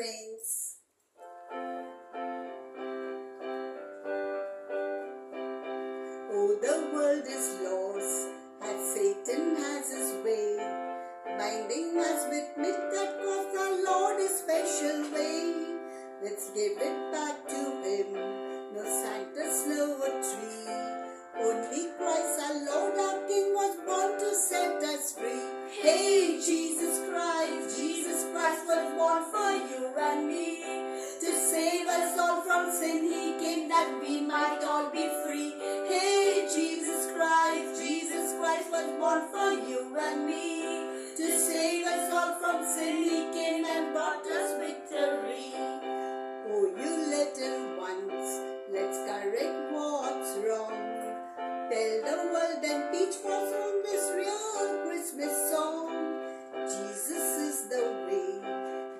reigns. Oh, the world is lost as Satan has his way, binding us with myth that cause the Lord is special way. Let's give it back to him, no Santa's no a tree. Only Christ our Lord our King was born to set us free. Hey, Jesus Christ was born for you and me. To save us all from sin he came that we might all be free. Hey, Jesus Christ was born for you and me. To save us all from sin he came and brought us victory. Oh, you little ones, let's correct what's wrong. Tell the world and teach what's wrong this real Christmas song. Jesus is the way,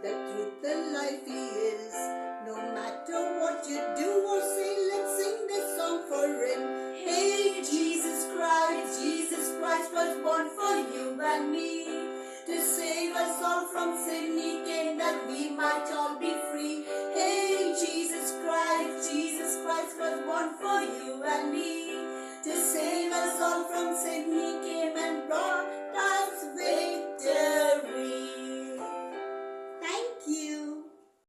the truth, the life he is. No matter what you do or say, let's sing this song for him. Hey, Jesus Christ was born for you and me. To save us all from sin he came that we might all be free. Hey, Jesus Christ was born for you and me. To save us all from sin he came